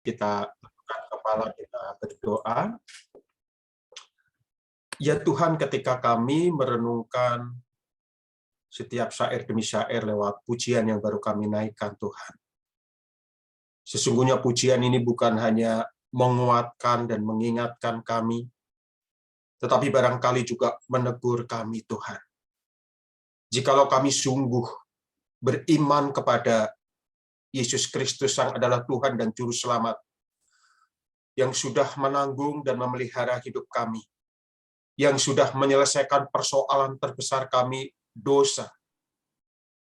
Kita angkat kepala, kita berdoa. Ya Tuhan, ketika kami merenungkan setiap syair demi syair lewat pujian yang baru kami naikkan, Tuhan. Sesungguhnya pujian ini bukan hanya menguatkan dan mengingatkan kami, tetapi barangkali juga menegur kami, Tuhan. Jikalau kami sungguh beriman kepada Yesus Kristus yang adalah Tuhan dan Juru Selamat, yang sudah menanggung dan memelihara hidup kami, yang sudah menyelesaikan persoalan terbesar kami, dosa,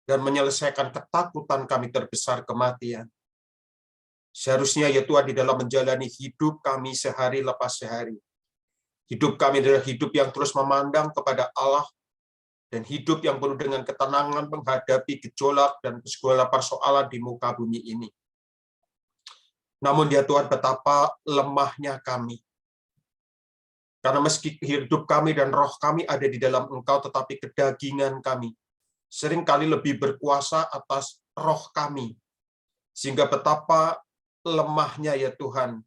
dan menyelesaikan ketakutan kami terbesar, kematian. Seharusnya ya Tuhan, di dalam menjalani hidup kami sehari lepas sehari, hidup kami adalah hidup yang terus memandang kepada Allah, dan hidup yang penuh dengan ketenangan menghadapi gejolak dan segala persoalan di muka bumi ini. Namun ya Tuhan, betapa lemahnya kami. Karena meski hidup kami dan roh kami ada di dalam Engkau, tetapi kedagingan kami seringkali lebih berkuasa atas roh kami. Sehingga betapa lemahnya ya Tuhan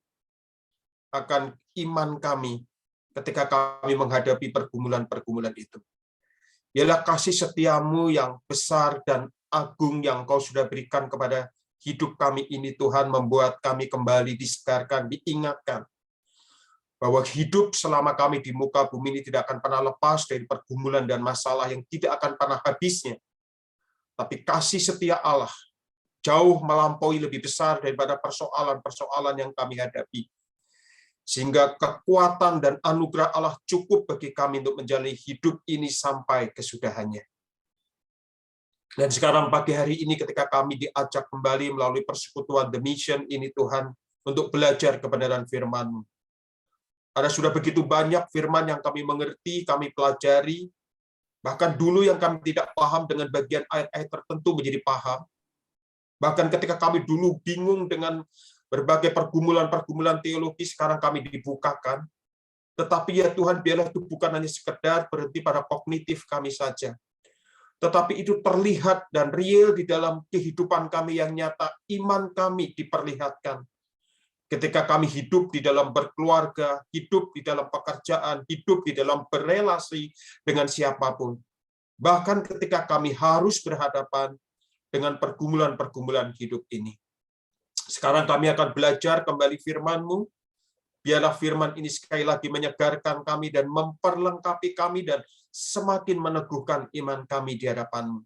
akan iman kami ketika kami menghadapi pergumulan-pergumulan itu. Biarlah kasih setiamu yang besar dan agung yang Kau sudah berikan kepada hidup kami ini, Tuhan, membuat kami kembali disegarkan, diingatkan bahwa hidup selama kami di muka bumi ini tidak akan pernah lepas dari pergumulan dan masalah yang tidak akan pernah habisnya. Tapi kasih setia Allah jauh melampaui, lebih besar daripada persoalan-persoalan yang kami hadapi. Sehingga kekuatan dan anugerah Allah cukup bagi kami untuk menjalani hidup ini sampai kesudahannya. Dan sekarang pagi hari ini ketika kami diajak kembali melalui persekutuan The Mission ini, Tuhan, untuk belajar kebenaran firman-Mu. Ada sudah begitu banyak firman yang kami mengerti, kami pelajari, bahkan dulu yang kami tidak paham dengan bagian ayat-ayat tertentu menjadi paham. Bahkan ketika kami dulu bingung dengan berbagai pergumulan-pergumulan teologi, sekarang kami dibukakan. Tetapi ya Tuhan, biarlah itu bukan hanya sekedar berhenti pada kognitif kami saja, tetapi itu terlihat dan real di dalam kehidupan kami yang nyata. Iman kami diperlihatkan ketika kami hidup di dalam berkeluarga, hidup di dalam pekerjaan, hidup di dalam berelasi dengan siapapun. Bahkan ketika kami harus berhadapan dengan pergumulan-pergumulan hidup ini. Sekarang kami akan belajar kembali firman-Mu. Biarlah firman ini sekali lagi menyegarkan kami dan memperlengkapi kami dan semakin meneguhkan iman kami di hadapan-Mu.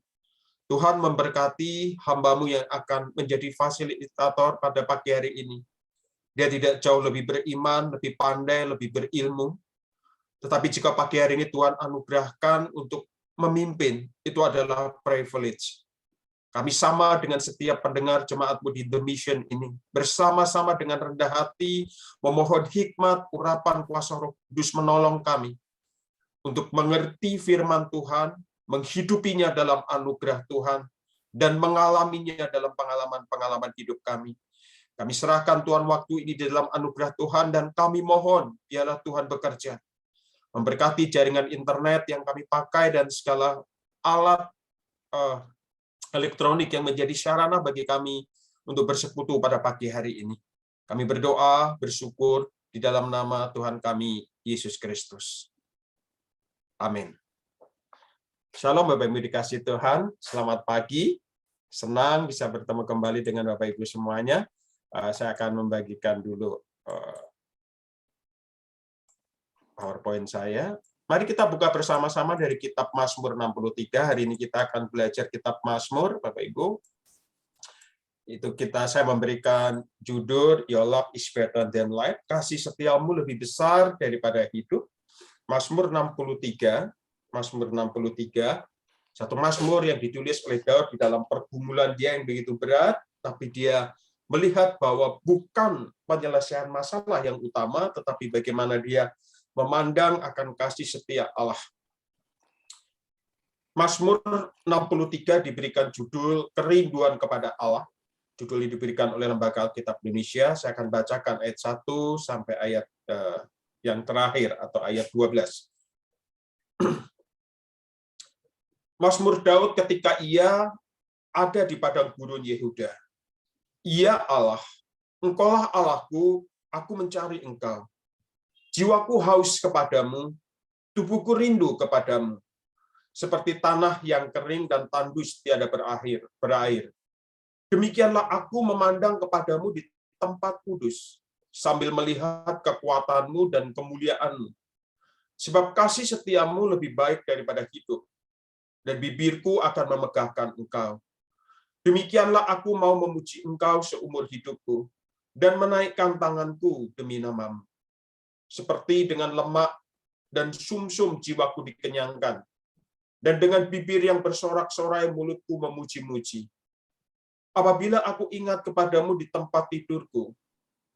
Tuhan memberkati hamba-Mu yang akan menjadi fasilitator pada pagi hari ini. Dia tidak jauh lebih beriman, lebih pandai, lebih berilmu. Tetapi jika pagi hari ini Tuhan anugerahkan untuk memimpin, itu adalah privilege. Kami sama dengan setiap pendengar jemaat-Mu di The Mission ini, bersama-sama dengan rendah hati, memohon hikmat, urapan kuasa Roh Kudus menolong kami untuk mengerti firman Tuhan, menghidupinya dalam anugerah Tuhan, dan mengalaminya dalam pengalaman-pengalaman hidup kami. Kami serahkan Tuhan waktu ini di dalam anugerah Tuhan, dan kami mohon biarlah Tuhan bekerja. Memberkati jaringan internet yang kami pakai dan segala alat elektronik yang menjadi sarana bagi kami untuk bersekutu pada pagi hari ini. Kami berdoa, bersyukur di dalam nama Tuhan kami, Yesus Kristus. Amin. Shalom Bapak Ibu dikasih Tuhan, selamat pagi. Senang bisa bertemu kembali dengan Bapak Ibu semuanya. Saya akan membagikan dulu PowerPoint saya. Mari kita buka bersama-sama dari kitab Mazmur 63. Hari ini kita akan belajar kitab Mazmur, Bapak Ibu. Saya memberikan judul Your Love is Better Than Life, kasih setiamu lebih besar daripada hidup. Mazmur 63, satu mazmur yang ditulis oleh Daud di dalam pergumulan dia yang begitu berat, tapi dia melihat bahwa bukan penyelesaian masalah yang utama, tetapi bagaimana dia memandang akan kasih setia Allah. Mazmur 63 diberikan judul Kerinduan kepada Allah. Judul ini diberikan oleh Lembaga Alkitab Indonesia. Saya akan bacakan ayat 1 sampai ayat yang terakhir atau ayat 12. Mazmur Daud ketika ia ada di padang gurun Yehuda. Ia Allah Engkaulah Allahku, aku mencari Engkau. Jiwaku haus kepadamu, tubuhku rindu kepadamu. Seperti tanah yang kering dan tandus tiada berair. Demikianlah aku memandang kepadamu di tempat kudus, sambil melihat kekuatanmu dan kemuliaanmu. Sebab kasih setiamu lebih baik daripada hidup, dan bibirku akan memegahkan Engkau. Demikianlah aku mau memuji Engkau seumur hidupku, dan menaikkan tanganku demi namamu. Seperti dengan lemak dan sumsum jiwaku dikenyangkan, dan dengan bibir yang bersorak-sorai mulutku memuji-muji. Apabila aku ingat kepadamu di tempat tidurku,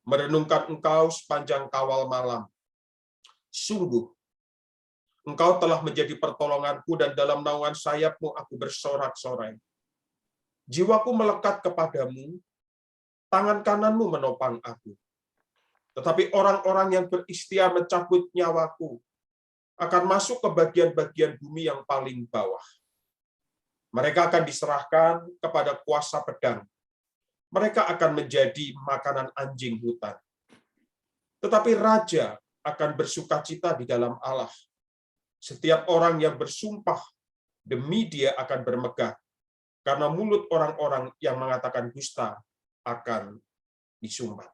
merenungkan Engkau sepanjang kawal malam. Sungguh, Engkau telah menjadi pertolonganku, dan dalam naungan sayap-Mu aku bersorak-sorai. Jiwaku melekat kepadamu, tangan kananmu menopang aku. Tetapi orang-orang yang berikhtiar mencabut nyawaku akan masuk ke bagian-bagian bumi yang paling bawah. Mereka akan diserahkan kepada kuasa pedang. Mereka akan menjadi makanan anjing hutan. Tetapi raja akan bersukacita di dalam Allah. Setiap orang yang bersumpah demi Dia akan bermegah, karena mulut orang-orang yang mengatakan dusta akan disumbat.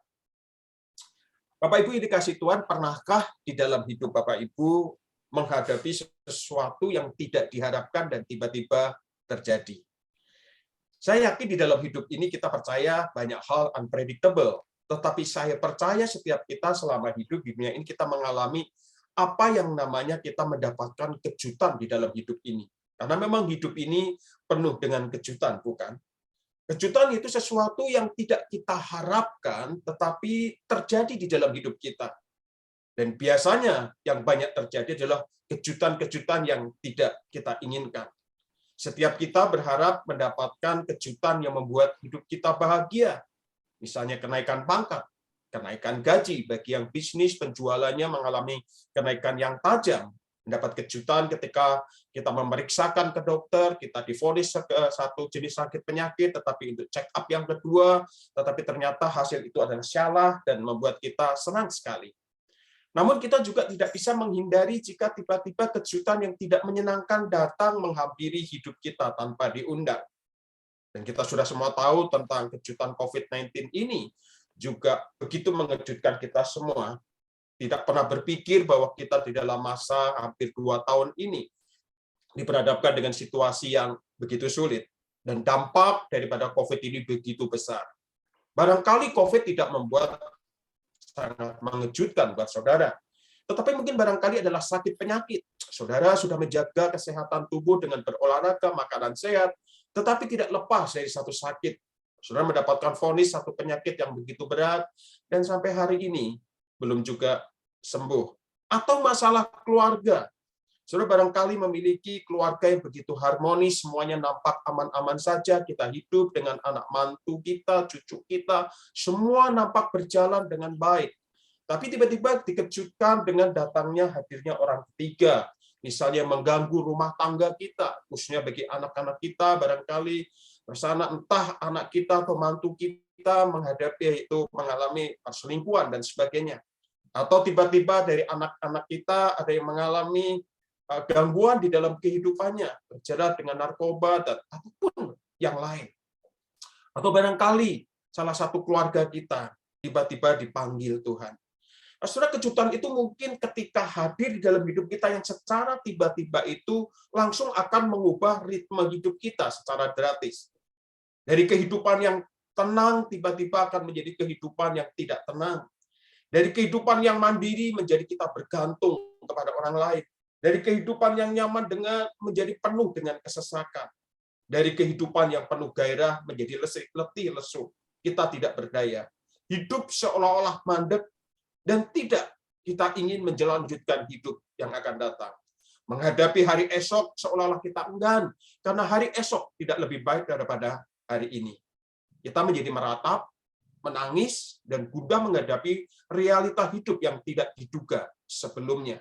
Bapak Ibu yang dikasihi Tuhan, pernahkah di dalam hidup Bapak Ibu menghadapi sesuatu yang tidak diharapkan dan tiba-tiba terjadi? Saya yakin di dalam hidup ini kita percaya banyak hal unpredictable, tetapi saya percaya setiap kita selama hidup di dunia ini kita mengalami apa yang namanya kita mendapatkan kejutan di dalam hidup ini. Karena memang hidup ini penuh dengan kejutan, bukan? Kejutan itu sesuatu yang tidak kita harapkan, tetapi terjadi di dalam hidup kita. Dan biasanya yang banyak terjadi adalah kejutan-kejutan yang tidak kita inginkan. Setiap kita berharap mendapatkan kejutan yang membuat hidup kita bahagia. Misalnya kenaikan pangkat, kenaikan gaji, bagi yang bisnis penjualannya mengalami kenaikan yang tajam. Mendapat kejutan ketika kita memeriksakan ke dokter, kita divonis satu jenis sakit penyakit, tetapi untuk check up yang kedua, tetapi ternyata hasil itu adalah salah dan membuat kita senang sekali. Namun kita juga tidak bisa menghindari jika tiba-tiba kejutan yang tidak menyenangkan datang menghampiri hidup kita tanpa diundang. Dan kita sudah semua tahu tentang kejutan COVID-19 ini, juga begitu mengejutkan kita semua. Tidak pernah berpikir bahwa kita di dalam masa hampir 2 tahun ini diperhadapkan dengan situasi yang begitu sulit. Dan dampak daripada COVID ini begitu besar. Barangkali COVID tidak membuat sangat mengejutkan buat saudara. Tetapi mungkin barangkali adalah sakit penyakit. Saudara sudah menjaga kesehatan tubuh dengan berolahraga, makanan sehat, tetapi tidak lepas dari satu sakit. Saudara mendapatkan vonis satu penyakit yang begitu berat, dan sampai hari ini belum juga sembuh. Atau masalah keluarga. Saudara barangkali memiliki keluarga yang begitu harmonis, semuanya nampak aman-aman saja, kita hidup dengan anak mantu kita, cucu kita, semua nampak berjalan dengan baik. Tapi tiba-tiba dikejutkan dengan datangnya hadirnya orang ketiga, misalnya mengganggu rumah tangga kita, khususnya bagi anak-anak kita, barangkali bersana entah anak kita atau mantu kita menghadapi itu mengalami perselingkuhan dan sebagainya. Atau tiba-tiba dari anak-anak kita ada yang mengalami gangguan di dalam kehidupannya, berjerat dengan narkoba, dan apapun yang lain. Atau barangkali salah satu keluarga kita tiba-tiba dipanggil Tuhan. Saudara, kejutan itu mungkin ketika hadir di dalam hidup kita yang secara tiba-tiba itu langsung akan mengubah ritme hidup kita secara drastis. Dari kehidupan yang tenang tiba-tiba akan menjadi kehidupan yang tidak tenang. Dari kehidupan yang mandiri menjadi kita bergantung kepada orang lain. Dari kehidupan yang nyaman dengan menjadi penuh dengan kesesakan. Dari kehidupan yang penuh gairah menjadi letih lesu. Kita tidak berdaya. Hidup seolah-olah mandek dan tidak kita ingin menjalankan hidup yang akan datang. Menghadapi hari esok seolah-olah kita enggan, karena hari esok tidak lebih baik daripada hari ini. Kita menjadi meratap, menangis, dan gundah menghadapi realita hidup yang tidak diduga sebelumnya.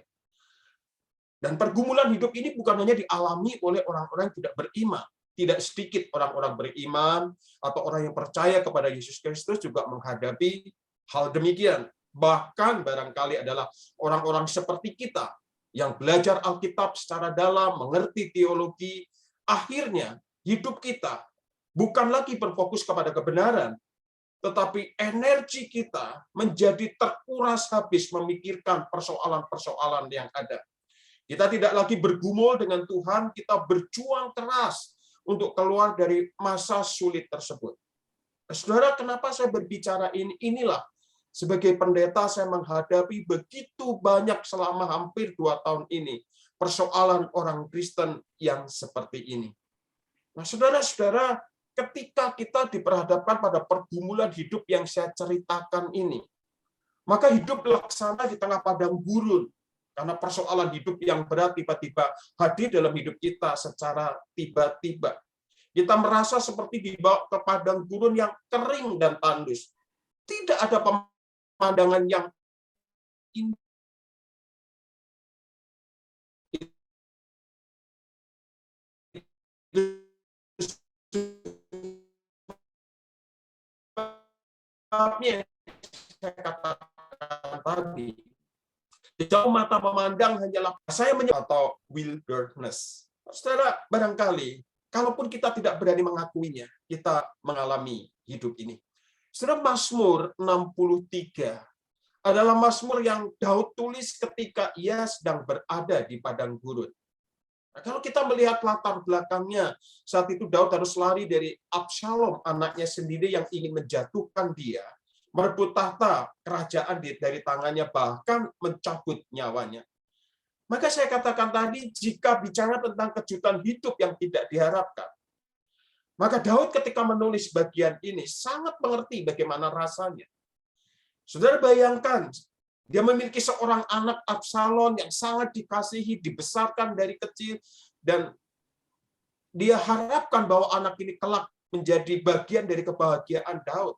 Dan pergumulan hidup ini bukan hanya dialami oleh orang-orang yang tidak beriman. tidak sedikit orang-orang beriman atau orang yang percaya kepada Yesus Kristus juga menghadapi hal demikian. Bahkan barangkali adalah orang-orang seperti kita yang belajar Alkitab secara dalam, mengerti teologi, akhirnya hidup kita bukan lagi berfokus kepada kebenaran, tetapi energi kita menjadi terkuras habis memikirkan persoalan-persoalan yang ada. Kita tidak lagi bergumul dengan Tuhan, kita berjuang keras untuk keluar dari masa sulit tersebut. Saudara, kenapa saya berbicara ini? Inilah, sebagai pendeta saya menghadapi begitu banyak selama hampir 2 tahun ini persoalan orang Kristen yang seperti ini. Nah, saudara-saudara, ketika kita diperhadapkan pada pergumulan hidup yang saya ceritakan ini, maka hidup laksana di tengah padang gurun, karena persoalan hidup yang berat tiba-tiba hadir dalam hidup kita secara tiba-tiba. Kita merasa seperti dibawa ke padang gurun yang kering dan tandus. Tidak ada pemandangan yang indah. Yang saya katakan tadi, jauh mata memandang hanyalah saya atau wilderness. Saudara, barangkali kalaupun kita tidak berani mengakuinya, kita mengalami hidup ini. Saudara, Mazmur 63 adalah Mazmur yang Daud tulis ketika ia sedang berada di padang gurun. Nah, kalau kita melihat latar belakangnya, saat itu Daud harus lari dari Absalom, anaknya sendiri yang ingin menjatuhkan dia, merebut tahta kerajaan dari tangannya, bahkan mencabut nyawanya. Maka saya katakan tadi, jika bicara tentang kejutan hidup yang tidak diharapkan, maka Daud ketika menulis bagian ini sangat mengerti bagaimana rasanya. Saudara bayangkan, dia memiliki seorang anak Absalom yang sangat dikasihi, dibesarkan dari kecil, dan dia harapkan bahwa anak ini kelak menjadi bagian dari kebahagiaan Daud.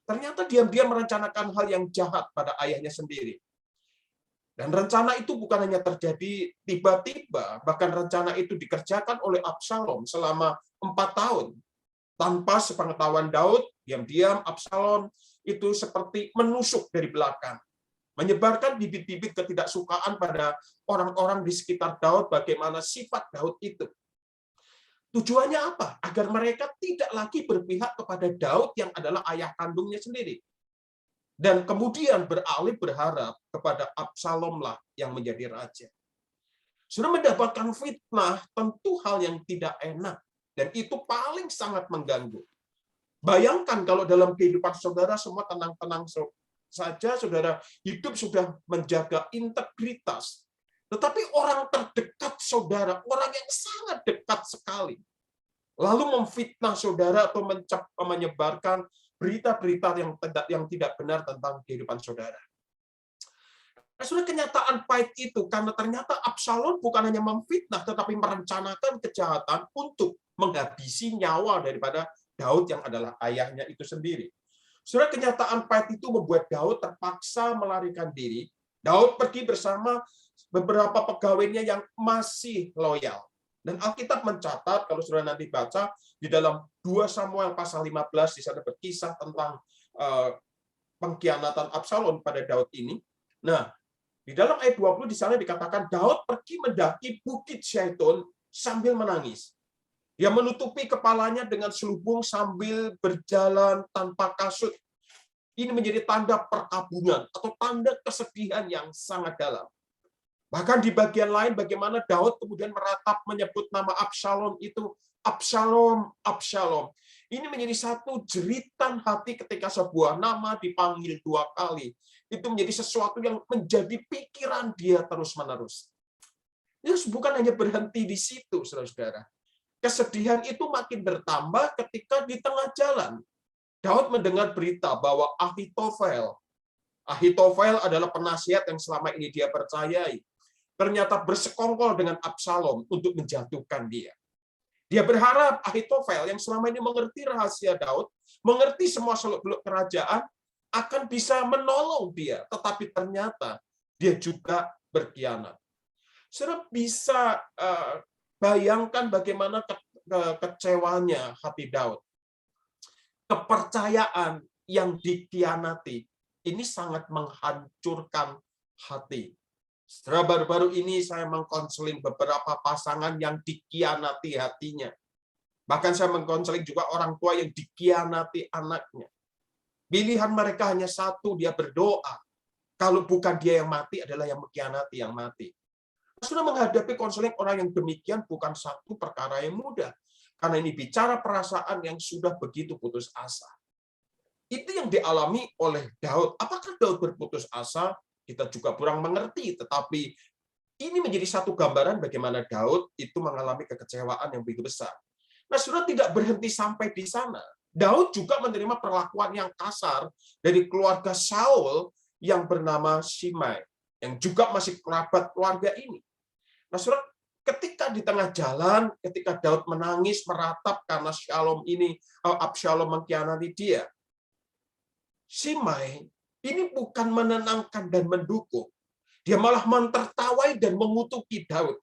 Ternyata diam-diam merencanakan hal yang jahat pada ayahnya sendiri. Dan rencana itu bukan hanya terjadi tiba-tiba, bahkan rencana itu dikerjakan oleh Absalom selama 4 tahun. Tanpa sepengetahuan Daud, diam-diam Absalom itu seperti menusuk dari belakang, menyebarkan bibit-bibit ketidaksukaan pada orang-orang di sekitar Daud bagaimana sifat Daud itu. Tujuannya apa? Agar mereka tidak lagi berpihak kepada Daud yang adalah ayah kandungnya sendiri. Dan kemudian beralih berharap kepada Absalom lah yang menjadi raja. Sudah mendapatkan fitnah, tentu hal yang tidak enak. Dan itu paling sangat mengganggu. Bayangkan kalau dalam kehidupan saudara semua tenang-tenang saja, saudara hidup sudah menjaga integritas. Tetapi orang terdekat saudara, orang yang sangat dekat sekali, lalu memfitnah saudara atau menyebarkan berita-berita yang tidak benar tentang kehidupan saudara. Nah, sudah kenyataan pahit itu karena ternyata Absalom bukan hanya memfitnah, tetapi merencanakan kejahatan untuk menghabisi nyawa daripada Daud yang adalah ayahnya itu sendiri. Sudah kenyataan pahit itu membuat Daud terpaksa melarikan diri. Daud pergi bersama beberapa pegawainya yang masih loyal. Dan Alkitab mencatat, kalau sudah nanti baca, di dalam 2 Samuel pasal 15, di sana berkisah tentang pengkhianatan Absalom pada Daud ini. Nah, di dalam ayat 20 di sana dikatakan, Daud pergi mendaki Bukit Zaitun sambil menangis. Dia menutupi kepalanya dengan selubung sambil berjalan tanpa kasut. Ini menjadi tanda perkabungan atau tanda kesedihan yang sangat dalam. Bahkan di bagian lain bagaimana Daud kemudian meratap menyebut nama Absalom itu, Absalom, Absalom. Ini menjadi satu jeritan hati ketika sebuah nama dipanggil 2 kali. Itu menjadi sesuatu yang menjadi pikiran dia terus-menerus. Itu bukan hanya berhenti di situ, saudara-saudara. Kesedihan itu makin bertambah ketika di tengah jalan Daud mendengar berita bahwa Ahitofel adalah penasihat yang selama ini dia percayai, ternyata bersekongkol dengan Absalom untuk menjatuhkan dia. Dia berharap Ahitofel yang selama ini mengerti rahasia Daud, mengerti semua seluk-beluk kerajaan, akan bisa menolong dia, tetapi ternyata dia juga berkhianat. Saudara bisa bayangkan bagaimana kecewanya hati Daud. Kepercayaan yang dikhianati ini sangat menghancurkan hati. Setelah baru-baru ini saya mengkonseling beberapa pasangan yang dikhianati hatinya. Bahkan saya mengkonseling juga orang tua yang dikhianati anaknya. Pilihan mereka hanya satu, dia berdoa. Kalau bukan dia yang mati, adalah yang mengkhianati yang mati. Sudah menghadapi konseling orang yang demikian bukan satu perkara yang mudah. Karena ini bicara perasaan yang sudah begitu putus asa. Itu yang dialami oleh Daud. Apakah Daud berputus asa? Kita juga kurang mengerti. Tetapi ini menjadi satu gambaran bagaimana Daud itu mengalami kekecewaan yang begitu besar. Nah, sudah tidak berhenti sampai di sana. Daud juga menerima perlakuan yang kasar dari keluarga Saul yang bernama Shimei, yang juga masih kerabat keluarga ini. Nah, surat ketika di tengah jalan, ketika Daud menangis, meratap karena Absalom mengkhianati dia, Shimei ini bukan menenangkan dan mendukung. Dia malah mentertawai dan mengutuki Daud.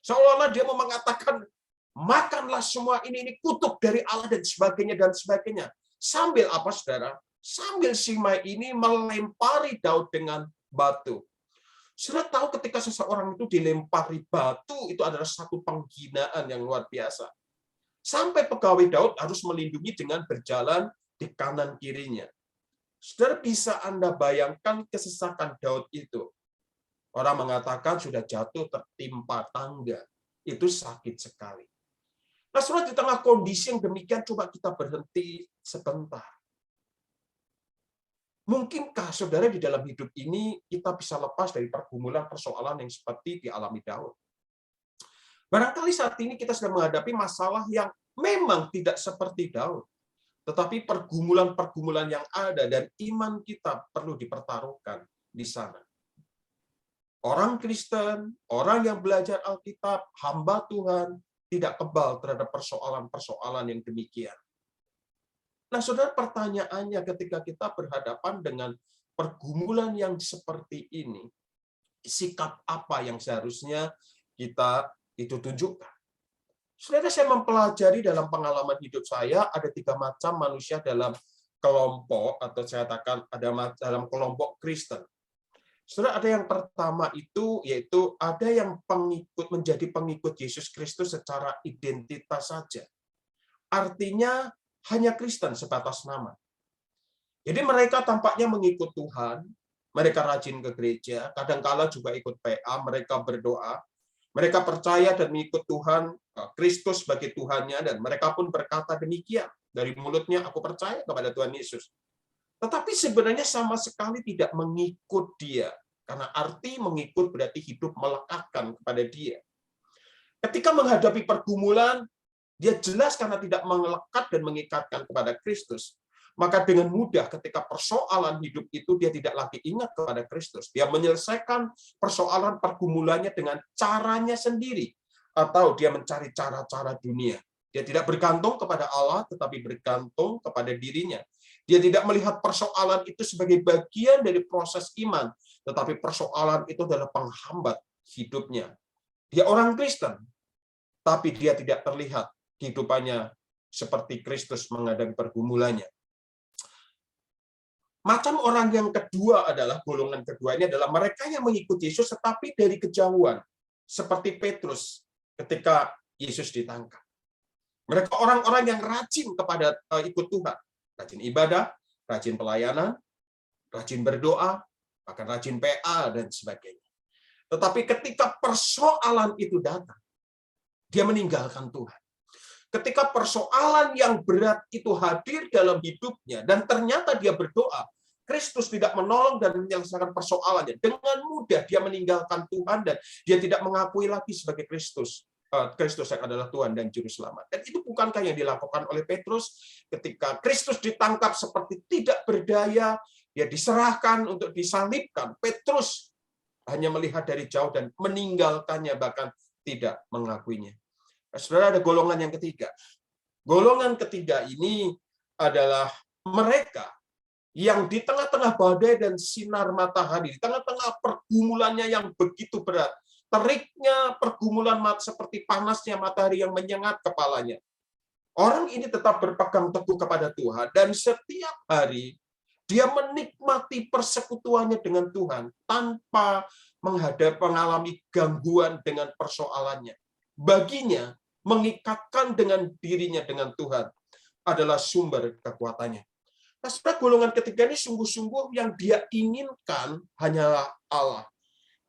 Seolah-olah dia mau mengatakan, makanlah semua ini kutuk dari Allah dan sebagainya dan sebagainya. Sambil apa, saudara? Sambil Shimei ini melempari Daud dengan batu. Sudah tahu ketika seseorang itu dilempari batu, itu adalah satu penghinaan yang luar biasa. Sampai pegawai Daud harus melindungi dengan berjalan di kanan kirinya. Saudara, bisa Anda bayangkan kesesakan Daud itu. Orang mengatakan sudah jatuh tertimpa tangga. Itu sakit sekali. Nah, saudara, di tengah kondisi yang demikian, coba kita berhenti sebentar. Mungkinkah saudara di dalam hidup ini kita bisa lepas dari pergumulan persoalan yang seperti dialami Daud? Barangkali saat ini kita sedang menghadapi masalah yang memang tidak seperti Daud. Tetapi pergumulan-pergumulan yang ada dan iman kita perlu dipertaruhkan di sana. Orang Kristen, orang yang belajar Alkitab, hamba Tuhan, tidak kebal terhadap persoalan-persoalan yang demikian. Nah, saudara, pertanyaannya ketika kita berhadapan dengan pergumulan yang seperti ini, sikap apa yang seharusnya kita itu tunjukkan? Saudara, saya mempelajari dalam pengalaman hidup saya, ada 3 macam manusia dalam kelompok, atau saya katakan ada dalam kelompok Kristen. Saudara, ada yang pertama itu, yaitu ada yang menjadi pengikut Yesus Kristus secara identitas saja. Artinya, hanya Kristen sebatas nama. Jadi mereka tampaknya mengikut Tuhan, mereka rajin ke gereja, kadang-kala juga ikut PA, mereka berdoa, mereka percaya dan mengikut Tuhan, Kristus sebagai Tuhannya, dan mereka pun berkata demikian. Dari mulutnya, aku percaya kepada Tuhan Yesus. Tetapi sebenarnya sama sekali tidak mengikut dia. Karena arti mengikut berarti hidup melekatkan kepada dia. Ketika menghadapi pergumulan, dia jelas karena tidak melekat dan mengikatkan kepada Kristus. Maka dengan mudah ketika persoalan hidup itu dia tidak lagi ingat kepada Kristus. Dia menyelesaikan persoalan pergumulannya dengan caranya sendiri. Atau dia mencari cara-cara dunia. Dia tidak bergantung kepada Allah, tetapi bergantung kepada dirinya. Dia tidak melihat persoalan itu sebagai bagian dari proses iman. Tetapi persoalan itu adalah penghambat hidupnya. Dia orang Kristen, tapi dia tidak terlihat kehidupannya seperti Kristus menghadapi pergumulannya. Macam orang yang kedua adalah, golongan kedua ini adalah mereka yang mengikuti Yesus tetapi dari kejauhan. Seperti Petrus ketika Yesus ditangkap. Mereka orang-orang yang rajin kepada ikut Tuhan. Rajin ibadah, rajin pelayanan, rajin berdoa, bahkan rajin PA dan sebagainya. Tetapi ketika persoalan itu datang, dia meninggalkan Tuhan. Ketika persoalan yang berat itu hadir dalam hidupnya, dan ternyata dia berdoa, Kristus tidak menolong dan menyelesaikan persoalannya. Dengan mudah dia meninggalkan Tuhan dan dia tidak mengakui lagi sebagai Kristus. Kristus yang adalah Tuhan dan Juru Selamat. Dan itu bukankah yang dilakukan oleh Petrus ketika Kristus ditangkap seperti tidak berdaya, dia diserahkan untuk disalibkan. Petrus hanya melihat dari jauh dan meninggalkannya, bahkan tidak mengakuinya. Saudara, ada golongan yang ketiga. Golongan ketiga ini adalah mereka yang di tengah-tengah badai dan sinar matahari, di tengah-tengah pergumulannya yang begitu berat, teriknya pergumulan seperti panasnya matahari yang menyengat kepalanya. Orang ini tetap berpegang teguh kepada Tuhan, dan setiap hari dia menikmati persekutuannya dengan Tuhan tanpa mengalami gangguan dengan persoalannya. Baginya, mengikatkan dengan dirinya dengan Tuhan adalah sumber kekuatannya. Nah, saudara, golongan ketiga ini sungguh-sungguh yang dia inginkan hanyalah Allah.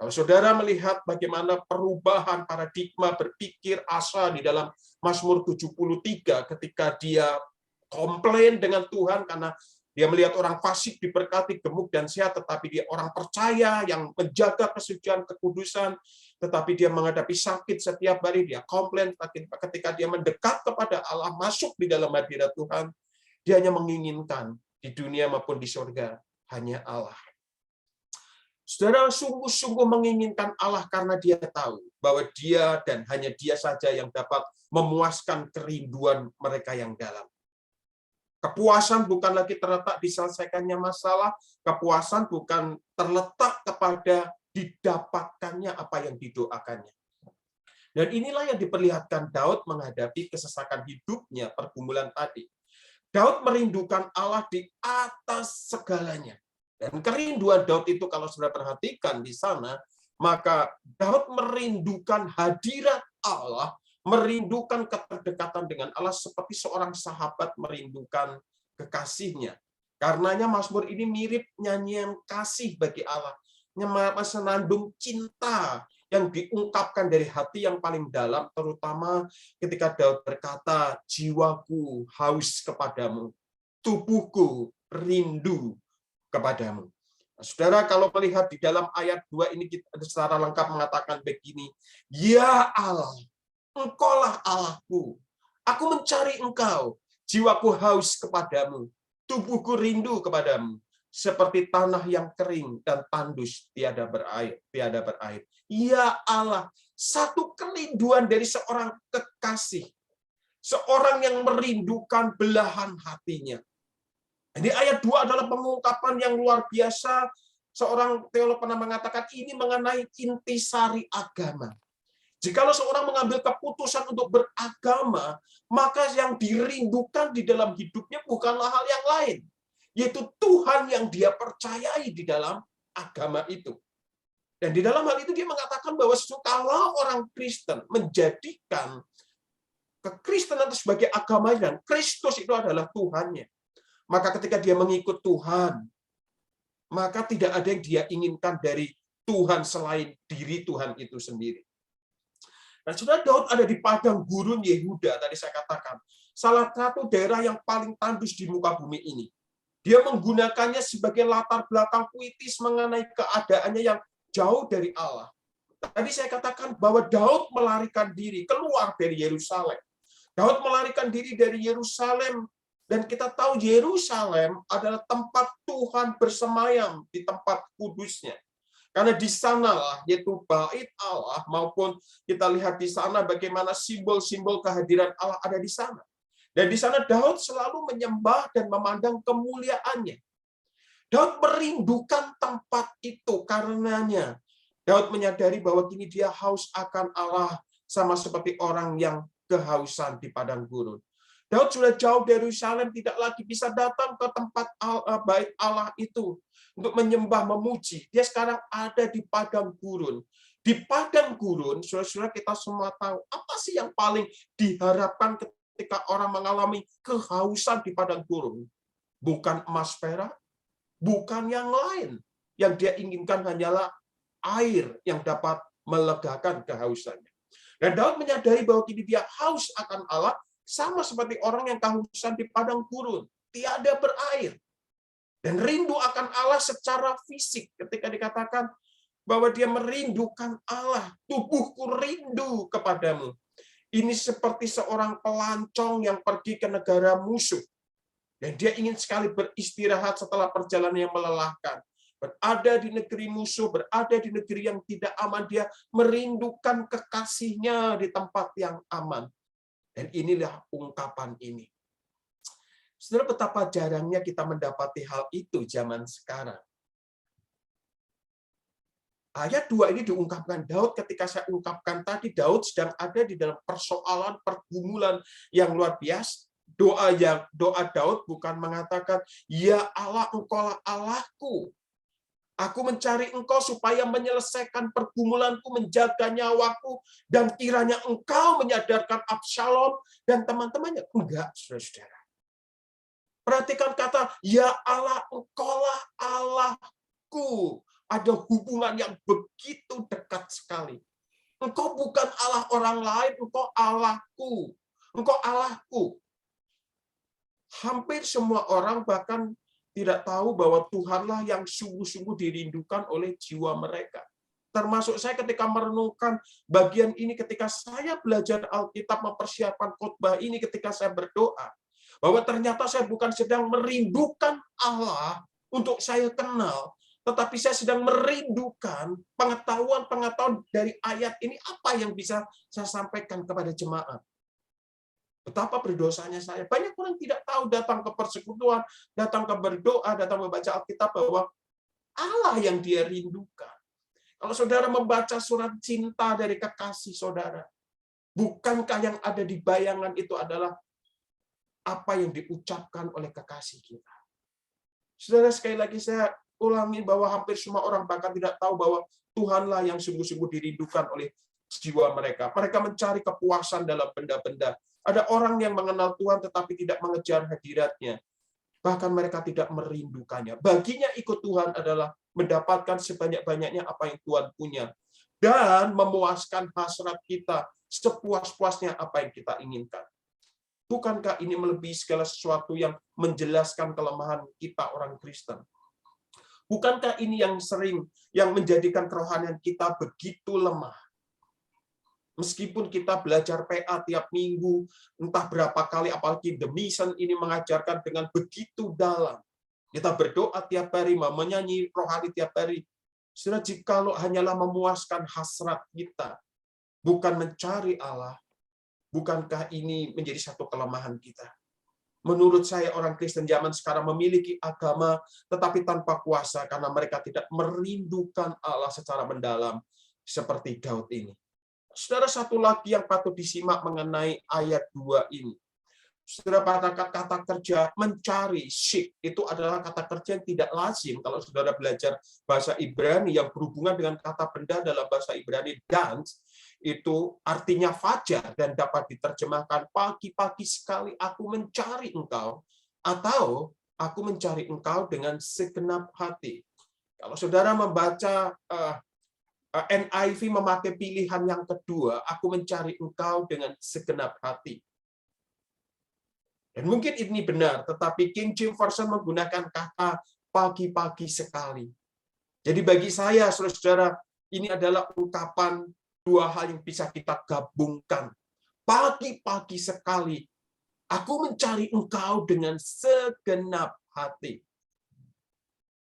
Kalau saudara melihat bagaimana perubahan paradigma berpikir Asa di dalam Mazmur 73 ketika dia komplain dengan Tuhan karena dia melihat orang fasik diberkati, gemuk dan sehat, tetapi dia orang percaya yang menjaga kesucian, kekudusan, tetapi dia menghadapi sakit setiap hari, dia komplain. Ketika dia mendekat kepada Allah, masuk di dalam hadirat Tuhan, dia hanya menginginkan di dunia maupun di surga hanya Allah. Saudara sungguh-sungguh menginginkan Allah karena dia tahu bahwa dia dan hanya dia saja yang dapat memuaskan kerinduan mereka yang dalam. Kepuasan bukan lagi terletak diselesaikannya masalah, kepuasan bukan terletak kepada didapatkannya apa yang didoakannya. Dan inilah yang diperlihatkan Daud menghadapi kesesakan hidupnya, pergumulan tadi. Daud merindukan Allah di atas segalanya. Dan kerinduan Daud itu kalau sudah perhatikan di sana, maka Daud merindukan hadirat Allah, merindukan keterdekatan dengan Allah seperti seorang sahabat merindukan kekasihnya. Karenanya Mazmur ini mirip nyanyian kasih bagi Allah, senandung cinta yang diungkapkan dari hati yang paling dalam, terutama ketika Daud berkata, jiwaku haus kepadamu, tubuhku rindu kepadamu. Nah, saudara, kalau melihat di dalam ayat 2 ini kita secara lengkap mengatakan begini, ya Allah, engkaulah Allahku, aku mencari engkau, jiwaku haus kepadamu, tubuhku rindu kepadamu, seperti tanah yang kering dan tandus tiada berair. Ya Allah, satu kerinduan dari seorang kekasih, seorang yang merindukan belahan hatinya. Jadi ayat 2 adalah pengungkapan yang luar biasa. Seorang teolog pernah mengatakan ini mengenai intisari agama. Jikalau seorang mengambil keputusan untuk beragama, maka yang dirindukan di dalam hidupnya bukanlah hal yang lain, yaitu Tuhan yang dia percayai di dalam agama itu. Dan di dalam hal itu dia mengatakan bahwa kalau orang Kristen menjadikan kekristenan itu sebagai agamanya dan Kristus itu adalah Tuhannya, maka ketika dia mengikut Tuhan, maka tidak ada yang dia inginkan dari Tuhan selain diri Tuhan itu sendiri. Nah, saudara, Daud ada di padang gurun Yehuda, tadi saya katakan, salah satu daerah yang paling tandus di muka bumi ini. Dia menggunakannya sebagai latar belakang puitis mengenai keadaannya yang jauh dari Allah. Tadi saya katakan bahwa Daud melarikan diri keluar dari Yerusalem. Daud melarikan diri dari Yerusalem, dan kita tahu Yerusalem adalah tempat Tuhan bersemayam, di tempat kudusnya. Karena di sanalah, yaitu bait Allah, maupun kita lihat di sana bagaimana simbol-simbol kehadiran Allah ada di sana. Dan di sana Daud selalu menyembah dan memandang kemuliaannya. Daud merindukan tempat itu karenanya. Daud menyadari bahwa kini dia haus akan Allah sama seperti orang yang kehausan di padang gurun. Daud sudah jauh dari Yerusalem, tidak lagi bisa datang ke tempat bait Allah itu untuk menyembah, memuji. Dia sekarang ada di padang gurun. Di padang gurun, saudara-saudara, kita semua tahu apa sih yang paling diharapkan ketika orang mengalami kehausan di padang gurun. Bukan emas perak, bukan yang lain. Yang dia inginkan hanyalah air yang dapat melegakan kehausannya. Dan Daud menyadari bahwa kini dia haus akan Allah, sama seperti orang yang kehausan di padang gurun, tiada berair. Dan rindu akan Allah secara fisik, ketika dikatakan bahwa dia merindukan Allah, tubuhku rindu kepadamu. Ini seperti seorang pelancong yang pergi ke negara musuh. Dan dia ingin sekali beristirahat setelah perjalanan yang melelahkan. Berada di negeri musuh, berada di negeri yang tidak aman, dia merindukan kekasihnya di tempat yang aman. Dan inilah ungkapan ini. Saudara, betapa jarangnya kita mendapati hal itu zaman sekarang. Ayat 2 ini diungkapkan Daud ketika saya ungkapkan tadi, Daud sedang ada di dalam persoalan, pergumulan yang luar biasa. Doa Daud bukan mengatakan, "Ya Allah, Engkaulah Allahku. Aku mencari Engkau supaya menyelesaikan pergumulanku, menjaga nyawaku, dan kiranya Engkau menyadarkan Absalom dan teman-temannya." Enggak, saudara-saudara. Perhatikan kata, "Ya Allah, Engkaulah Allahku." Ada hubungan yang begitu dekat sekali. Engkau bukan Allah orang lain, Engkau Allahku. Engkau Allahku. Hampir semua orang bahkan tidak tahu bahwa Tuhanlah yang sungguh-sungguh dirindukan oleh jiwa mereka. Termasuk saya ketika merenungkan bagian ini, ketika saya belajar Alkitab, mempersiapkan khotbah ini, ketika saya berdoa, bahwa ternyata saya bukan sedang merindukan Allah untuk saya kenal, tetapi saya sedang merindukan pengetahuan-pengetahuan dari ayat ini, apa yang bisa saya sampaikan kepada jemaat. Betapa berdosanya saya. Banyak orang tidak tahu, datang ke persekutuan, datang ke berdoa, datang membaca Alkitab, bahwa Allah yang dia rindukan. Kalau saudara membaca surat cinta dari kekasih saudara, bukankah yang ada di bayangan itu adalah apa yang diucapkan oleh kekasih kita? Saudara, sekali lagi saya ulangi bahwa hampir semua orang bahkan tidak tahu bahwa Tuhanlah yang sungguh-sungguh dirindukan oleh jiwa mereka. Mereka mencari kepuasan dalam benda-benda. Ada orang yang mengenal Tuhan tetapi tidak mengejar hadiratnya. Bahkan mereka tidak merindukannya. Baginya ikut Tuhan adalah mendapatkan sebanyak-banyaknya apa yang Tuhan punya. Dan memuaskan hasrat kita sepuas-puasnya apa yang kita inginkan. Bukankah ini melebihi segala sesuatu yang menjelaskan kelemahan kita orang Kristen? Bukankah ini yang sering yang menjadikan kerohanian kita begitu lemah? Meskipun kita belajar PA tiap minggu, entah berapa kali, apalagi The Mission ini mengajarkan dengan begitu dalam. Kita berdoa tiap hari, menyanyi rohani tiap hari. Saudara, jikalau hanyalah memuaskan hasrat kita, bukan mencari Allah, bukankah ini menjadi satu kelemahan kita? Menurut saya, orang Kristen zaman sekarang memiliki agama tetapi tanpa kuasa karena mereka tidak merindukan Allah secara mendalam seperti Daud ini. Saudara, satu lagi yang patut disimak mengenai ayat 2 ini. Saudara, kata kerja mencari, seek, itu adalah kata kerja yang tidak lazim kalau saudara belajar bahasa Ibrani yang berhubungan dengan kata benda dalam bahasa Ibrani. Dan itu artinya fajar dan dapat diterjemahkan pagi-pagi sekali aku mencari engkau, atau aku mencari engkau dengan segenap hati. Kalau saudara membaca NIV memakai pilihan yang kedua, aku mencari engkau dengan segenap hati. Dan mungkin ini benar, tetapi King James Version menggunakan kata pagi-pagi sekali. Jadi bagi saya, saudara-saudara, ini adalah ungkapan dua hal yang bisa kita gabungkan. Pagi-pagi sekali, aku mencari engkau dengan segenap hati.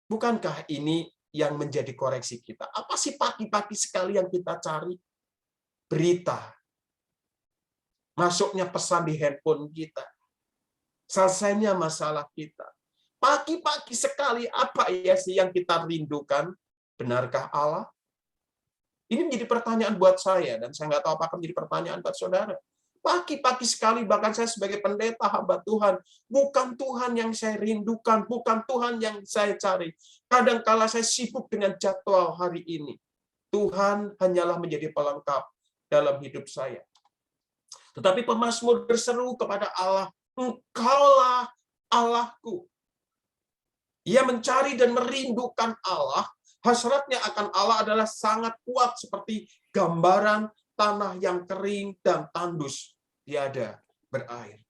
Bukankah ini yang menjadi koreksi kita? Apa sih pagi-pagi sekali yang kita cari? Berita. Masuknya pesan di handphone kita. Selesainya masalah kita. Pagi-pagi sekali, apa ya sih yang kita rindukan? Benarkah Allah? Ini menjadi pertanyaan buat saya, dan saya nggak tahu apakah menjadi pertanyaan buat saudara. Pagi-pagi sekali, bahkan saya sebagai pendeta hamba Tuhan, bukan Tuhan yang saya rindukan, bukan Tuhan yang saya cari. Kadang-kala saya sibuk dengan jadwal hari ini. Tuhan hanyalah menjadi pelengkap dalam hidup saya. Tetapi pemazmur berseru kepada Allah, Engkaulah Allahku. Ia mencari dan merindukan Allah. Hasratnya akan Allah adalah sangat kuat seperti gambaran tanah yang kering dan tandus, tiada berair.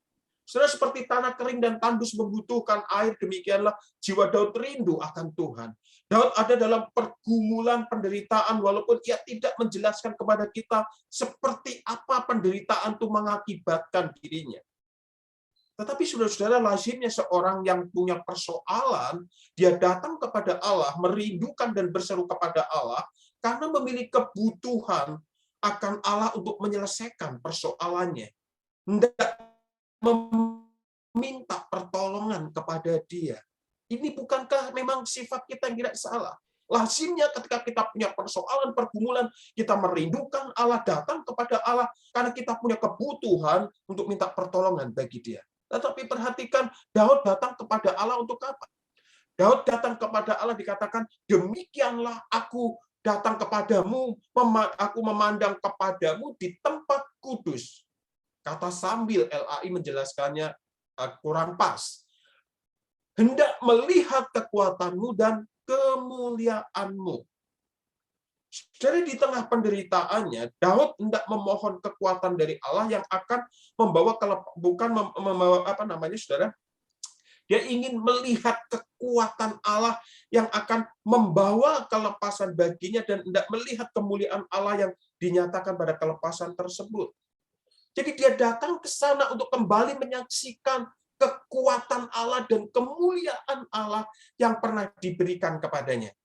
Saudara, seperti tanah kering dan tandus membutuhkan air, demikianlah jiwa Daud rindu akan Tuhan. Daud ada dalam pergumulan penderitaan, walaupun ia tidak menjelaskan kepada kita seperti apa penderitaan itu mengakibatkan dirinya. Tetapi saudara-saudara, lazimnya seorang yang punya persoalan, dia datang kepada Allah, merindukan dan berseru kepada Allah, karena memiliki kebutuhan akan Allah untuk menyelesaikan persoalannya. Tidak meminta pertolongan kepada dia. Ini bukankah memang sifat kita yang tidak salah? Lazimnya ketika kita punya persoalan, pergumulan, kita merindukan Allah, datang kepada Allah, karena kita punya kebutuhan untuk minta pertolongan bagi Dia. Tetapi perhatikan, Daud datang kepada Allah untuk apa? Daud datang kepada Allah dikatakan, demikianlah aku datang kepadamu, aku memandang kepadamu di tempat kudus. Kata sambil LAI menjelaskannya kurang pas. Hendak melihat kekuatanmu dan kemuliaanmu. Jadi di tengah penderitaannya, Daud hendak memohon kekuatan dari Allah yang akan membawa saudara. Dia ingin melihat kekuatan Allah yang akan membawa kelepasan baginya dan hendak melihat kemuliaan Allah yang dinyatakan pada kelepasan tersebut. Jadi dia datang ke sana untuk kembali menyaksikan kekuatan Allah dan kemuliaan Allah yang pernah diberikan kepadanya.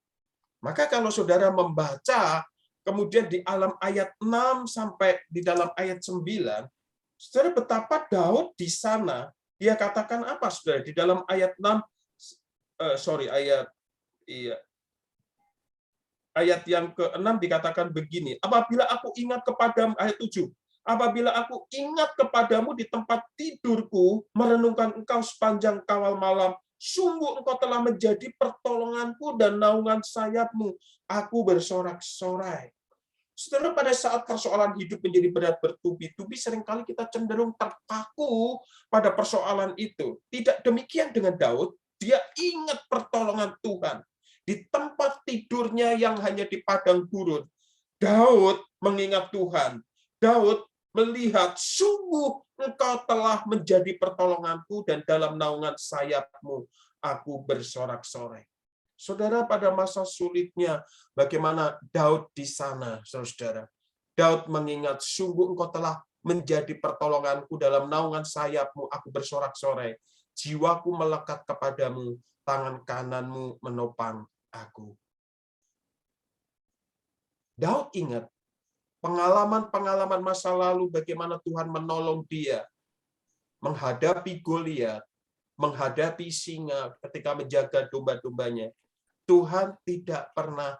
Maka kalau saudara membaca, kemudian di dalam ayat 6 sampai di dalam ayat 9, saudara betapa Daud di sana, dia katakan apa, saudara? Di dalam ayat 6, ayat yang ke-6 dikatakan begini, apabila aku ingat kepadamu, ayat 7, apabila aku ingat kepadamu di tempat tidurku, merenungkan engkau sepanjang kawal malam, sungguh engkau telah menjadi pertolonganku dan naungan sayapmu, aku bersorak-sorai. Setelah pada saat persoalan hidup menjadi berat bertubi-tubi, seringkali kita cenderung terpaku pada persoalan itu. Tidak demikian dengan Daud, dia ingat pertolongan Tuhan. Di tempat tidurnya yang hanya di padang gurun, Daud mengingat Tuhan. Daud melihat, sungguh engkau telah menjadi pertolonganku dan dalam naungan sayapmu aku bersorak-sorai. Saudara, pada masa sulitnya, bagaimana Daud di sana, saudara. Daud mengingat, sungguh engkau telah menjadi pertolonganku dalam naungan sayapmu, aku bersorak-sorai. Jiwaku melekat kepadamu, tangan kananmu menopang aku. Daud ingat pengalaman-pengalaman masa lalu, bagaimana Tuhan menolong dia menghadapi Goliat, menghadapi singa ketika menjaga domba-dombanya. Tuhan tidak pernah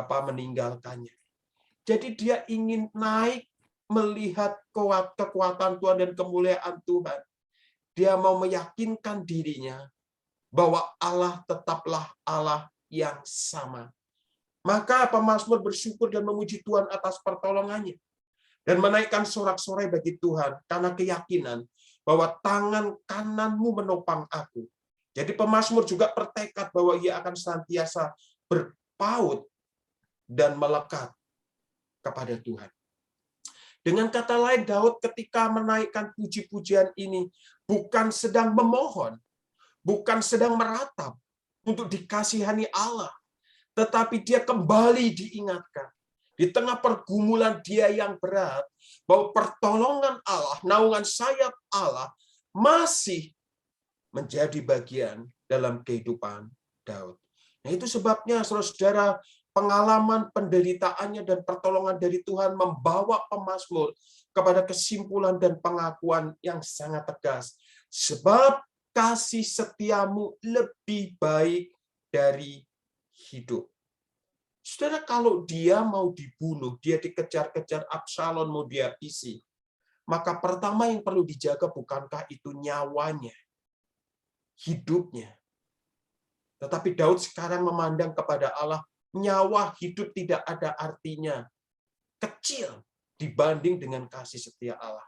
meninggalkannya. Jadi dia ingin naik melihat kekuatan Tuhan dan kemuliaan Tuhan. Dia mau meyakinkan dirinya bahwa Allah tetaplah Allah yang sama. Maka pemazmur bersyukur dan memuji Tuhan atas pertolongannya. Dan menaikkan sorak-sorai bagi Tuhan karena keyakinan bahwa tangan kananmu menopang aku. Jadi pemazmur juga bertekad bahwa ia akan senantiasa berpaut dan melekat kepada Tuhan. Dengan kata lain, Daud ketika menaikkan puji-pujian ini bukan sedang memohon, bukan sedang meratap untuk dikasihani Allah, tetapi dia kembali diingatkan di tengah pergumulan dia yang berat bahwa pertolongan Allah, naungan sayap Allah masih menjadi bagian dalam kehidupan Daud. Nah, itu sebabnya saudara-saudara, pengalaman penderitaannya dan pertolongan dari Tuhan membawa pemazmur kepada kesimpulan dan pengakuan yang sangat tegas. Sebab kasih setiamu lebih baik dari hidup. Saudara, kalau dia mau dibunuh, dia dikejar-kejar Absalom, mau dia isi, maka pertama yang perlu dijaga bukankah itu nyawanya, hidupnya. Tetapi Daud sekarang memandang kepada Allah, nyawa hidup tidak ada artinya. Kecil dibanding dengan kasih setia Allah.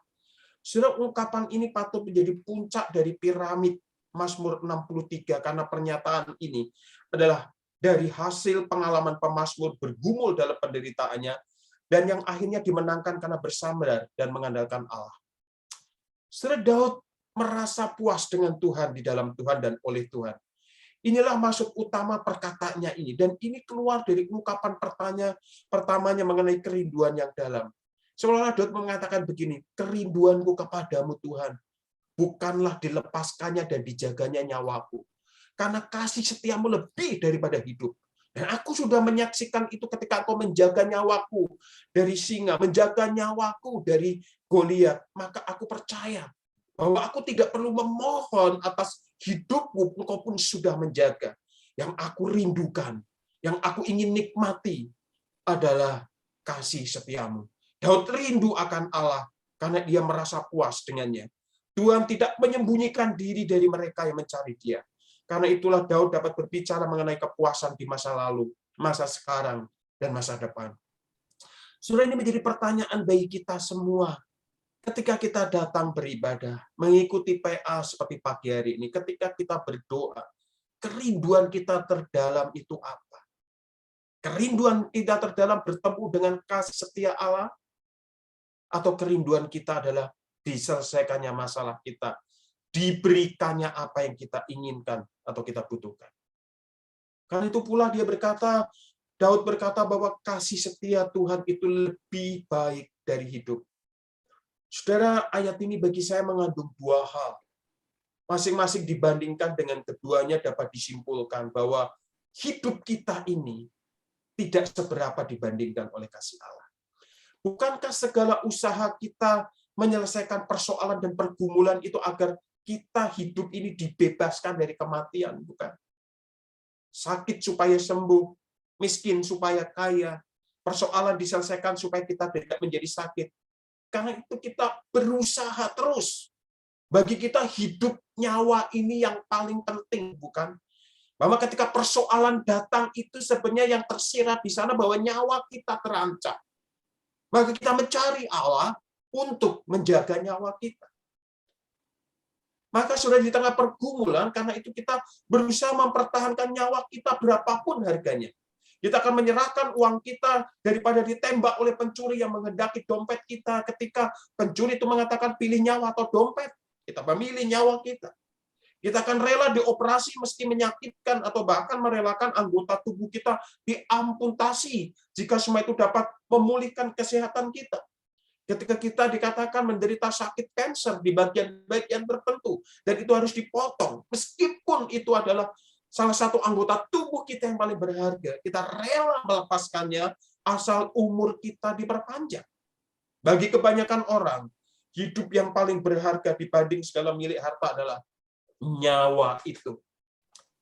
Saudara, ungkapan ini patut menjadi puncak dari piramid Mazmur 63, karena pernyataan ini adalah dari hasil pengalaman pemazmur bergumul dalam penderitaannya, dan yang akhirnya dimenangkan karena bersandar dan mengandalkan Allah. Saudara, Daud merasa puas dengan Tuhan, di dalam Tuhan dan oleh Tuhan. Inilah maksud utama perkataannya ini. Dan ini keluar dari ungkapan pertamanya mengenai kerinduan yang dalam. Seolah-olah Daud mengatakan begini, kerinduanku kepadamu Tuhan, bukanlah dilepaskannya dan dijaganya nyawaku. Karena kasih setiamu lebih daripada hidup. Dan aku sudah menyaksikan itu ketika Engkau menjaga nyawaku dari singa, menjaga nyawaku dari Goliat. Maka aku percaya bahwa aku tidak perlu memohon atas hidupmu, Engkau pun sudah menjaga. Yang aku rindukan Yang aku ingin nikmati adalah kasih setiamu. Daud rindu akan Allah karena dia merasa puas dengannya. Tuhan tidak menyembunyikan diri dari mereka yang mencari Dia. Karena itulah Daud dapat berbicara mengenai kepuasan di masa lalu, masa sekarang, dan masa depan. Saudara, ini menjadi pertanyaan bagi kita semua. Ketika kita datang beribadah, mengikuti PA seperti pagi hari ini, ketika kita berdoa, kerinduan kita terdalam itu apa? Kerinduan kita terdalam bertemu dengan kasih setia Allah, atau kerinduan kita adalah diselesaikannya masalah kita, diberikannya apa yang kita inginkan atau kita butuhkan. Karena itu pula Daud berkata bahwa kasih setia Tuhan itu lebih baik dari hidup. Saudara, ayat ini bagi saya mengandung dua hal. Masing-masing dibandingkan dengan keduanya dapat disimpulkan bahwa hidup kita ini tidak seberapa dibandingkan oleh kasih Allah. Bukankah segala usaha kita menyelesaikan persoalan dan pergumulan itu agar kita hidup ini dibebaskan dari kematian, bukan? Sakit supaya sembuh, miskin supaya kaya, persoalan diselesaikan supaya kita tidak menjadi sakit. Karena itu kita berusaha terus. Bagi kita hidup nyawa ini yang paling penting, bukan? Bahwa ketika persoalan datang itu sebenarnya yang tersirat di sana bahwa nyawa kita terancam. Maka kita mencari Allah untuk menjaga nyawa kita. Maka sudah di tengah pergumulan, karena itu kita berusaha mempertahankan nyawa kita berapapun harganya. Kita akan menyerahkan uang kita daripada ditembak oleh pencuri yang menghendaki dompet kita. Ketika pencuri itu mengatakan pilih nyawa atau dompet, kita memilih nyawa kita. Kita akan rela dioperasi meski menyakitkan atau bahkan merelakan anggota tubuh kita diamputasi jika semua itu dapat memulihkan kesehatan kita. Ketika kita dikatakan menderita sakit kanker di bagian-bagian tertentu dan itu harus dipotong, meskipun itu adalah salah satu anggota tubuh kita yang paling berharga, kita rela melepaskannya asal umur kita diperpanjang. Bagi kebanyakan orang, hidup yang paling berharga dibanding segala milik harta adalah nyawa itu.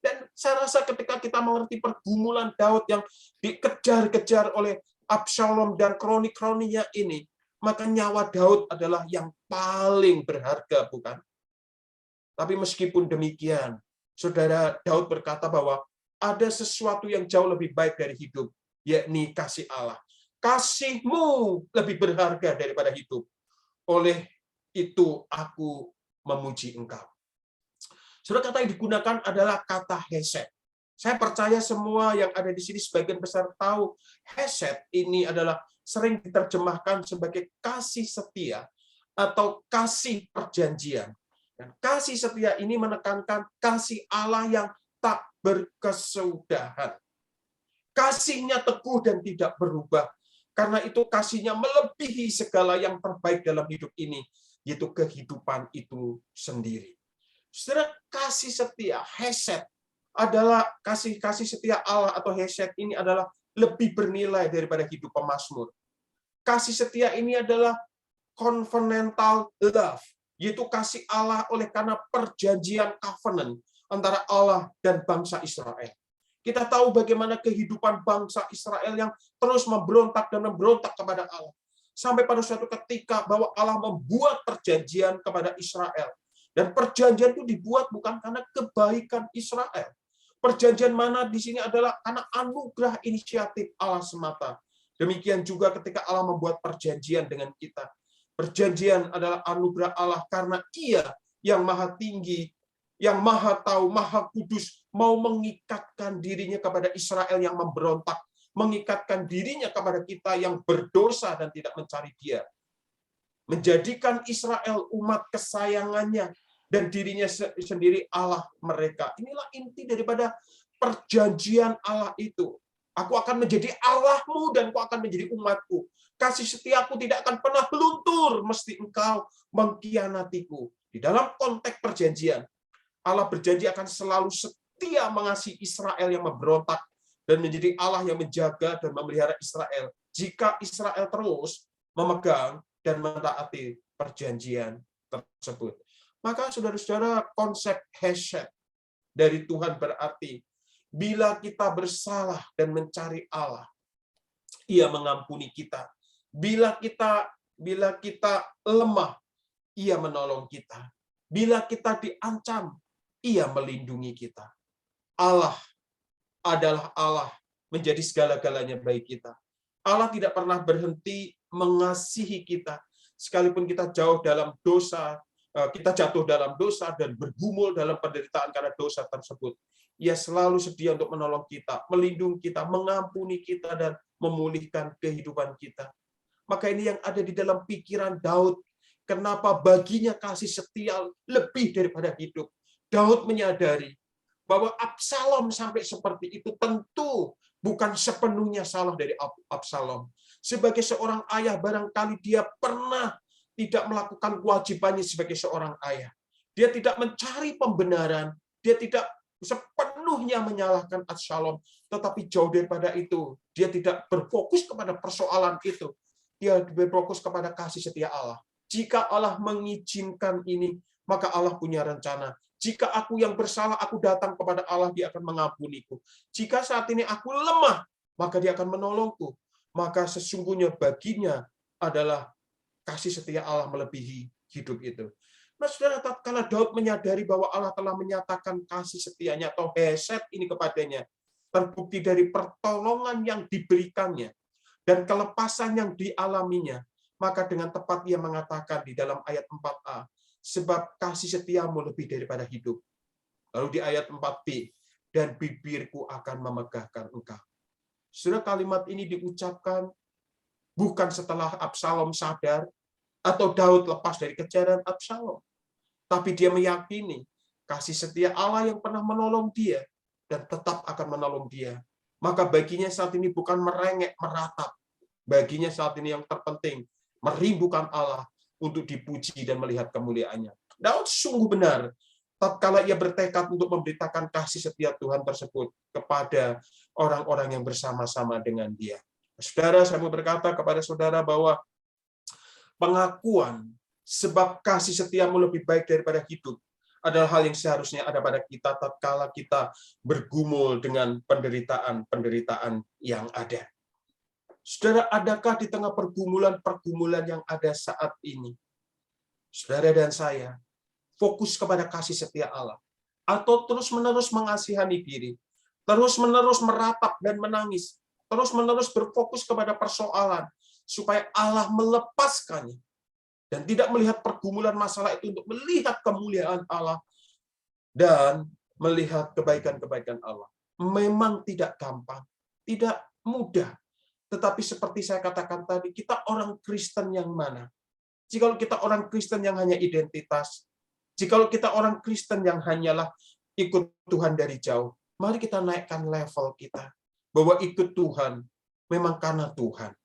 Dan saya rasa ketika kita mengerti pergumulan Daud yang dikejar-kejar oleh Absalom dan kroni-kroninya ini, maka nyawa Daud adalah yang paling berharga, bukan? Tapi meskipun demikian, saudara, Daud berkata bahwa ada sesuatu yang jauh lebih baik dari hidup, yakni kasih Allah. Kasih-Mu lebih berharga daripada hidup. Oleh itu aku memuji Engkau. Saudara, kata yang digunakan adalah kata hesed. Saya percaya semua yang ada di sini sebagian besar tahu hesed ini adalah sering diterjemahkan sebagai kasih setia atau kasih perjanjian. Dan kasih setia ini menekankan kasih Allah yang tak berkesudahan. Kasihnya teguh dan tidak berubah. Karena itu kasihnya melebihi segala yang terbaik dalam hidup ini, yaitu kehidupan itu sendiri. Saudara, kasih setia, hesed, adalah kasih setia Allah atau hesed ini adalah lebih bernilai daripada hidup pemazmur. Kasih setia ini adalah covenantal love, yaitu kasih Allah oleh karena perjanjian covenant antara Allah dan bangsa Israel. Kita tahu bagaimana kehidupan bangsa Israel yang terus memberontak dan memberontak kepada Allah. Sampai pada suatu ketika bahwa Allah membuat perjanjian kepada Israel. Dan perjanjian itu dibuat bukan karena kebaikan Israel. Perjanjian mana di sini adalah karena anugerah inisiatif Allah semata. Demikian juga ketika Allah membuat perjanjian dengan kita. Perjanjian adalah anugerah Allah karena Ia yang maha tinggi, yang maha tahu, maha kudus, mau mengikatkan dirinya kepada Israel yang memberontak, mengikatkan dirinya kepada kita yang berdosa dan tidak mencari Dia. Menjadikan Israel umat kesayangannya dan dirinya sendiri Allah mereka. Inilah inti daripada perjanjian Allah itu. Aku akan menjadi Allahmu dan kau akan menjadi umatku. Kasih setiaku tidak akan pernah luntur, mesti engkau mengkhianatiku. Di dalam konteks perjanjian, Allah berjanji akan selalu setia mengasihi Israel yang memberontak dan menjadi Allah yang menjaga dan memelihara Israel. Jika Israel terus memegang dan mentaati perjanjian tersebut. Maka saudara-saudara, konsep hesed dari Tuhan berarti Bila kita bersalah dan mencari Allah, Ia mengampuni kita. Bila kita lemah, Ia menolong kita. Bila kita diancam, Ia melindungi kita. Allah adalah Allah menjadi segala-galanya bagi kita. Allah tidak pernah berhenti mengasihi kita. Sekalipun kita jauh dalam dosa, kita jatuh dalam dosa dan bergumul dalam penderitaan karena dosa tersebut. Ia selalu sedia untuk menolong kita, melindungi kita, mengampuni kita, dan memulihkan kehidupan kita. Maka ini yang ada di dalam pikiran Daud. Kenapa baginya kasih setia lebih daripada hidup. Daud menyadari bahwa Absalom sampai seperti itu tentu bukan sepenuhnya salah dari Absalom. Sebagai seorang ayah, barangkali dia pernah tidak melakukan kewajibannya sebagai seorang ayah. Dia tidak mencari pembenaran, dia tidak sepenuhnya menyalahkan Absalom, tetapi jauh daripada itu, dia tidak berfokus kepada persoalan itu. Dia berfokus kepada kasih setia Allah. Jika Allah mengizinkan ini, maka Allah punya rencana. Jika aku yang bersalah, aku datang kepada Allah, Dia akan mengampuniku. Jika saat ini aku lemah, maka Dia akan menolongku. Maka sesungguhnya baginya adalah kasih setia Allah melebihi hidup itu. Nah, saudara, tatkala Daud menyadari bahwa Allah telah menyatakan kasih setianya atau hesed ini kepadanya, terbukti dari pertolongan yang diberikannya dan kelepasan yang dialaminya, maka dengan tepat ia mengatakan di dalam ayat 4a, sebab kasih setiamu lebih daripada hidup. Lalu di ayat 4b, dan bibirku akan memegahkan engkau. Saudara, kalimat ini diucapkan bukan setelah Absalom sadar atau Daud lepas dari kejaran Absalom. Tapi dia meyakini kasih setia Allah yang pernah menolong dia dan tetap akan menolong dia. Maka baginya saat ini bukan merengek, meratap. Baginya saat ini yang terpenting, merindukan Allah untuk dipuji dan melihat kemuliaannya. Daud sungguh benar tatkala ia bertekad untuk memberitakan kasih setia Tuhan tersebut kepada orang-orang yang bersama-sama dengan dia. Saudara, saya mau berkata kepada saudara bahwa pengakuan sebab kasih setiamu lebih baik daripada hidup adalah hal yang seharusnya ada pada kita tatkala kita bergumul dengan penderitaan-penderitaan yang ada. Saudara, adakah di tengah pergumulan-pergumulan yang ada saat ini, saudara dan saya fokus kepada kasih setia Allah, atau terus-menerus mengasihani diri, terus-menerus meratap dan menangis, terus-menerus berfokus kepada persoalan, supaya Allah melepaskannya, dan tidak melihat pergumulan masalah itu untuk melihat kemuliaan Allah, dan melihat kebaikan-kebaikan Allah. Memang tidak gampang, tidak mudah. Tetapi seperti saya katakan tadi, kita orang Kristen yang mana? Jikalau kita orang Kristen yang hanya identitas, jikalau kita orang Kristen yang hanyalah ikut Tuhan dari jauh, mari kita naikkan level kita. Bahwa ikut Tuhan memang karena Tuhan.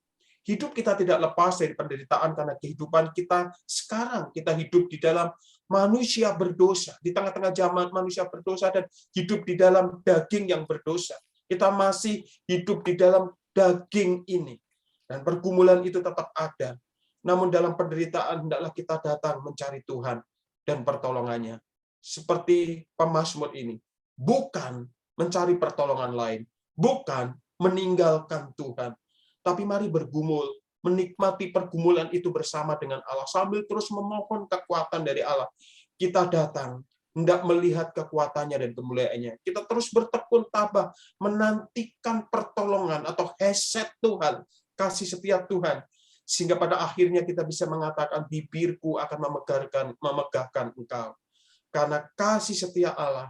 Hidup kita tidak lepas dari penderitaan karena kehidupan kita sekarang. Kita hidup di dalam manusia berdosa, di tengah-tengah zaman manusia berdosa dan hidup di dalam daging yang berdosa. Kita masih hidup di dalam daging ini. Dan pergumulan itu tetap ada. Namun dalam penderitaan hendaklah kita datang mencari Tuhan dan pertolongannya. Seperti pemazmur ini. Bukan mencari pertolongan lain. Bukan meninggalkan Tuhan. Tapi mari bergumul, menikmati pergumulan itu bersama dengan Allah. Sambil terus memohon kekuatan dari Allah. Kita datang hendak melihat kekuatannya dan kemuliaannya. Kita terus bertekun tabah, menantikan pertolongan atau hesed Tuhan, kasih setia Tuhan, sehingga pada akhirnya kita bisa mengatakan bibirku akan memegahkan engkau. Karena kasih setia Allah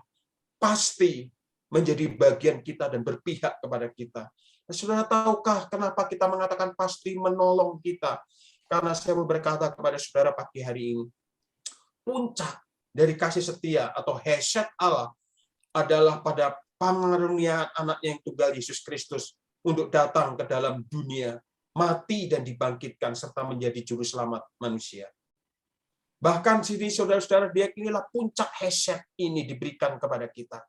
pasti menjadi bagian kita dan berpihak kepada kita. Saudara, tahukah kenapa kita mengatakan pasti menolong kita? Karena saya mau berkata kepada saudara pagi hari ini, puncak dari kasih setia atau hesed Allah adalah pada pengaruniaan anaknya yang tunggal Yesus Kristus untuk datang ke dalam dunia, mati dan dibangkitkan serta menjadi juru selamat manusia. Bahkan sini saudara-saudara, dia inilah puncak hesed ini diberikan kepada kita,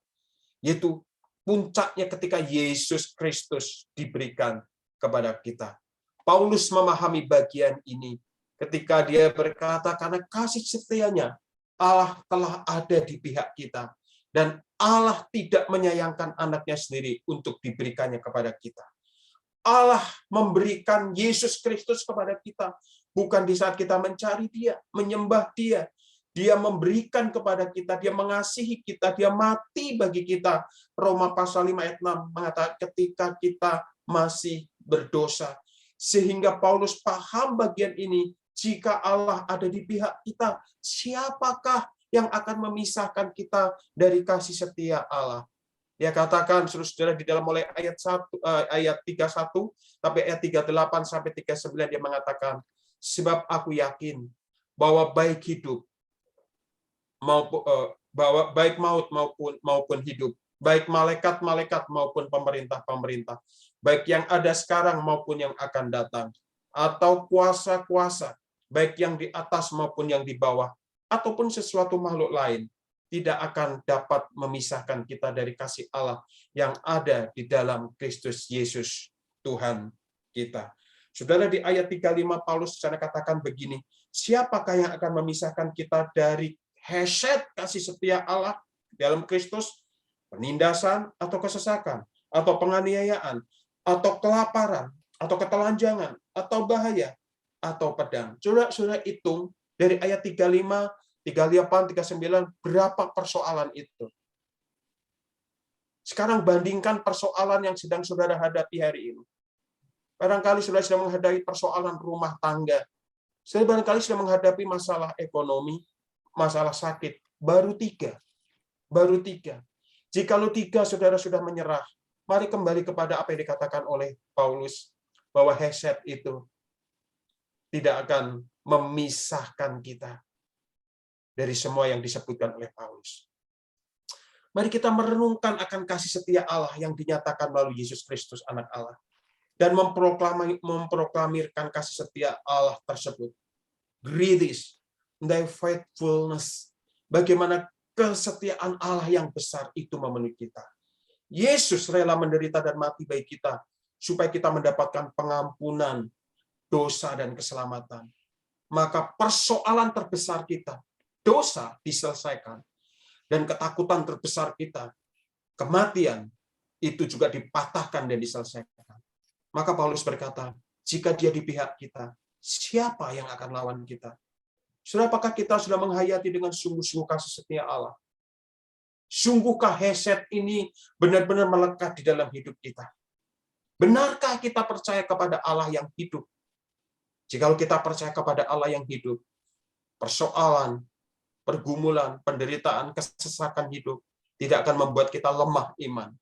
yaitu puncaknya ketika Yesus Kristus diberikan kepada kita. Paulus memahami bagian ini ketika dia berkata, karena kasih setianya Allah telah ada di pihak kita, dan Allah tidak menyayangkan anaknya sendiri untuk diberikannya kepada kita. Allah memberikan Yesus Kristus kepada kita bukan di saat kita mencari Dia, menyembah Dia. Dia memberikan kepada kita, Dia mengasihi kita, Dia mati bagi kita. Roma pasal 5 ayat 6 mengatakan ketika kita masih berdosa. Sehingga Paulus paham bagian ini, jika Allah ada di pihak kita, siapakah yang akan memisahkan kita dari kasih setia Allah? Dia katakan, saudara-saudara, di dalam mulai ayat 31 sampai ayat 38 sampai 39 dia mengatakan, sebab aku yakin bahwa baik hidup bahwa baik maut maupun hidup, baik malaikat-malaikat maupun pemerintah-pemerintah, baik yang ada sekarang maupun yang akan datang, atau kuasa-kuasa, baik yang di atas maupun yang di bawah, ataupun sesuatu makhluk lain, tidak akan dapat memisahkan kita dari kasih Allah yang ada di dalam Kristus Yesus, Tuhan kita. Saudara, di ayat 35 Paulus sana katakan begini, siapakah yang akan memisahkan kita dari hasyat kasih setia Allah dalam Kristus? Penindasan atau kesesakan, atau penganiayaan, atau kelaparan, atau ketelanjangan, atau bahaya, atau pedang. Saudara hitung dari ayat 35, 38, 39, berapa persoalan itu? Sekarang bandingkan persoalan yang sedang saudara hadapi hari ini. Barangkali saudara sedang menghadapi persoalan rumah tangga. Saudara barangkali sedang menghadapi masalah ekonomi, masalah sakit. Baru tiga. Jikalau tiga saudara sudah menyerah, mari kembali kepada apa yang dikatakan oleh Paulus, bahwa hasyat itu tidak akan memisahkan kita dari semua yang disebutkan oleh Paulus. Mari kita merenungkan akan kasih setia Allah yang dinyatakan melalui Yesus Kristus, anak Allah, dan memproklamirkan kasih setia Allah tersebut. Great is thy faithfulness. Bagaimana kesetiaan Allah yang besar itu memenuhi kita. Yesus rela menderita dan mati bagi kita, supaya kita mendapatkan pengampunan dosa dan keselamatan. Maka persoalan terbesar kita, dosa, diselesaikan. Dan ketakutan terbesar kita, kematian, itu juga dipatahkan dan diselesaikan. Maka Paulus berkata, jika Dia di pihak kita, siapa yang akan lawan kita? Saudara, apakah kita sudah menghayati dengan sungguh-sungguh kasih setia Allah? Sungguhkah hasyat ini benar-benar melekat di dalam hidup kita? Benarkah kita percaya kepada Allah yang hidup? Jikalau kita percaya kepada Allah yang hidup, persoalan, pergumulan, penderitaan, kesesakan hidup tidak akan membuat kita lemah iman,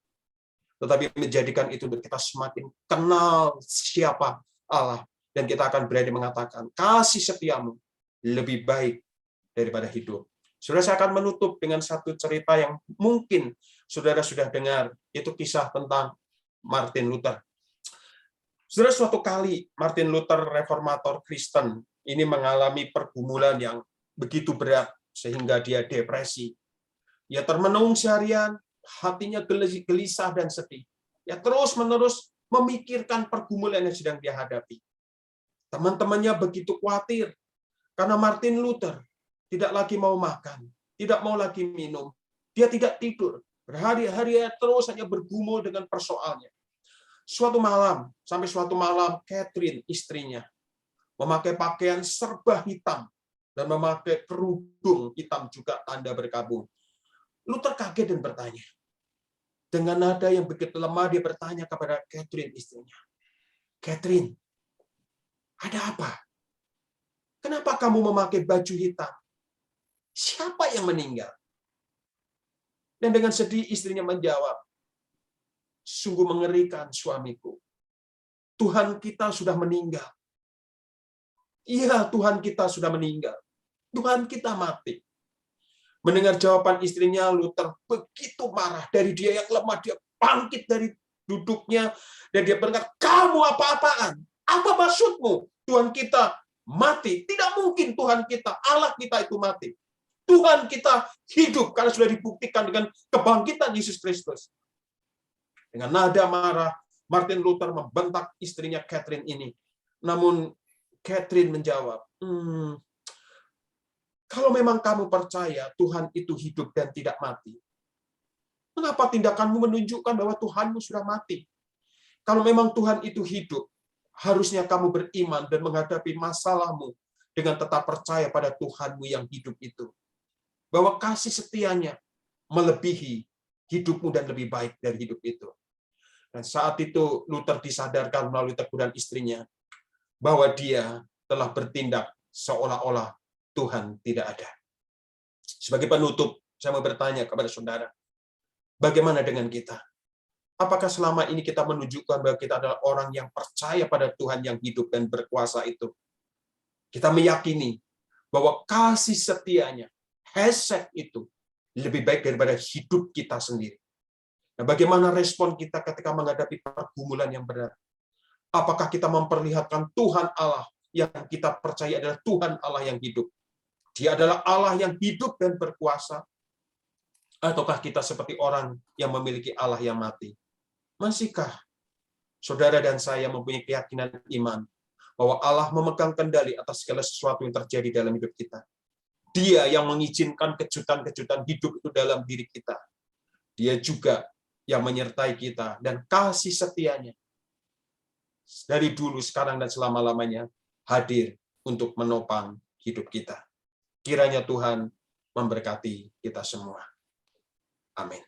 tetapi menjadikan itu untuk kita semakin kenal siapa Allah, dan kita akan berani mengatakan, kasih setiamu lebih baik daripada hidup. Saudara, saya akan menutup dengan satu cerita yang mungkin saudara sudah dengar, itu kisah tentang Martin Luther. Saudara, suatu kali Martin Luther, reformator Kristen, ini mengalami pergumulan yang begitu berat, sehingga dia depresi. Ia termenung seharian, hatinya gelisah dan sedih. Ia terus-menerus memikirkan pergumulan yang sedang dia hadapi. Teman-temannya begitu khawatir, karena Martin Luther tidak lagi mau makan, tidak mau lagi minum. Dia tidak tidur. Berhari-hari terus hanya bergumul dengan persoalannya. Suatu malam, Catherine, istrinya, memakai pakaian serba hitam dan memakai kerudung hitam juga tanda berkabung. Luther kaget dan bertanya. Dengan nada yang begitu lemah, dia bertanya kepada Catherine, istrinya. Catherine, ada apa? Kenapa kamu memakai baju hitam? Siapa yang meninggal? Dan dengan sedih istrinya menjawab, sungguh mengerikan suamiku. Tuhan kita sudah meninggal. Iya, Tuhan kita sudah meninggal. Tuhan kita mati. Mendengar jawaban istrinya, Luther begitu marah. Dari dia yang lemah, dia bangkit dari duduknya. Dan dia berkata, kamu apa-apaan? Apa maksudmu? Tuhan kita mati. Tidak mungkin Tuhan kita, Allah kita itu mati. Tuhan kita hidup karena sudah dibuktikan dengan kebangkitan Yesus Kristus. Dengan nada marah, Martin Luther membentak istrinya Catherine ini. Namun Catherine menjawab, kalau memang kamu percaya Tuhan itu hidup dan tidak mati, Mengapa tindakanmu menunjukkan bahwa Tuhanmu sudah mati? Kalau memang Tuhan itu hidup, harusnya kamu beriman dan menghadapi masalahmu dengan tetap percaya pada Tuhanmu yang hidup itu. Bahwa kasih setianya melebihi hidupmu dan lebih baik dari hidup itu. Dan saat itu Luther disadarkan melalui teguran istrinya bahwa dia telah bertindak seolah-olah Tuhan tidak ada. Sebagai penutup, saya mau bertanya kepada saudara, bagaimana dengan kita? Apakah selama ini kita menunjukkan bahwa kita adalah orang yang percaya pada Tuhan yang hidup dan berkuasa itu? Kita meyakini bahwa kasih setianya, hesed itu, lebih baik daripada hidup kita sendiri. Nah, bagaimana respon kita ketika menghadapi pergumulan yang berat? Apakah kita memperlihatkan Tuhan Allah yang kita percaya adalah Tuhan Allah yang hidup? Dia adalah Allah yang hidup dan berkuasa? Ataukah kita seperti orang yang memiliki Allah yang mati? Masihkah saudara dan saya mempunyai keyakinan iman bahwa Allah memegang kendali atas segala sesuatu yang terjadi dalam hidup kita? Dia yang mengizinkan kejutan-kejutan hidup itu dalam diri kita. Dia juga yang menyertai kita, dan kasih setianya dari dulu, sekarang, dan selama-lamanya hadir untuk menopang hidup kita. Kiranya Tuhan memberkati kita semua. Amin.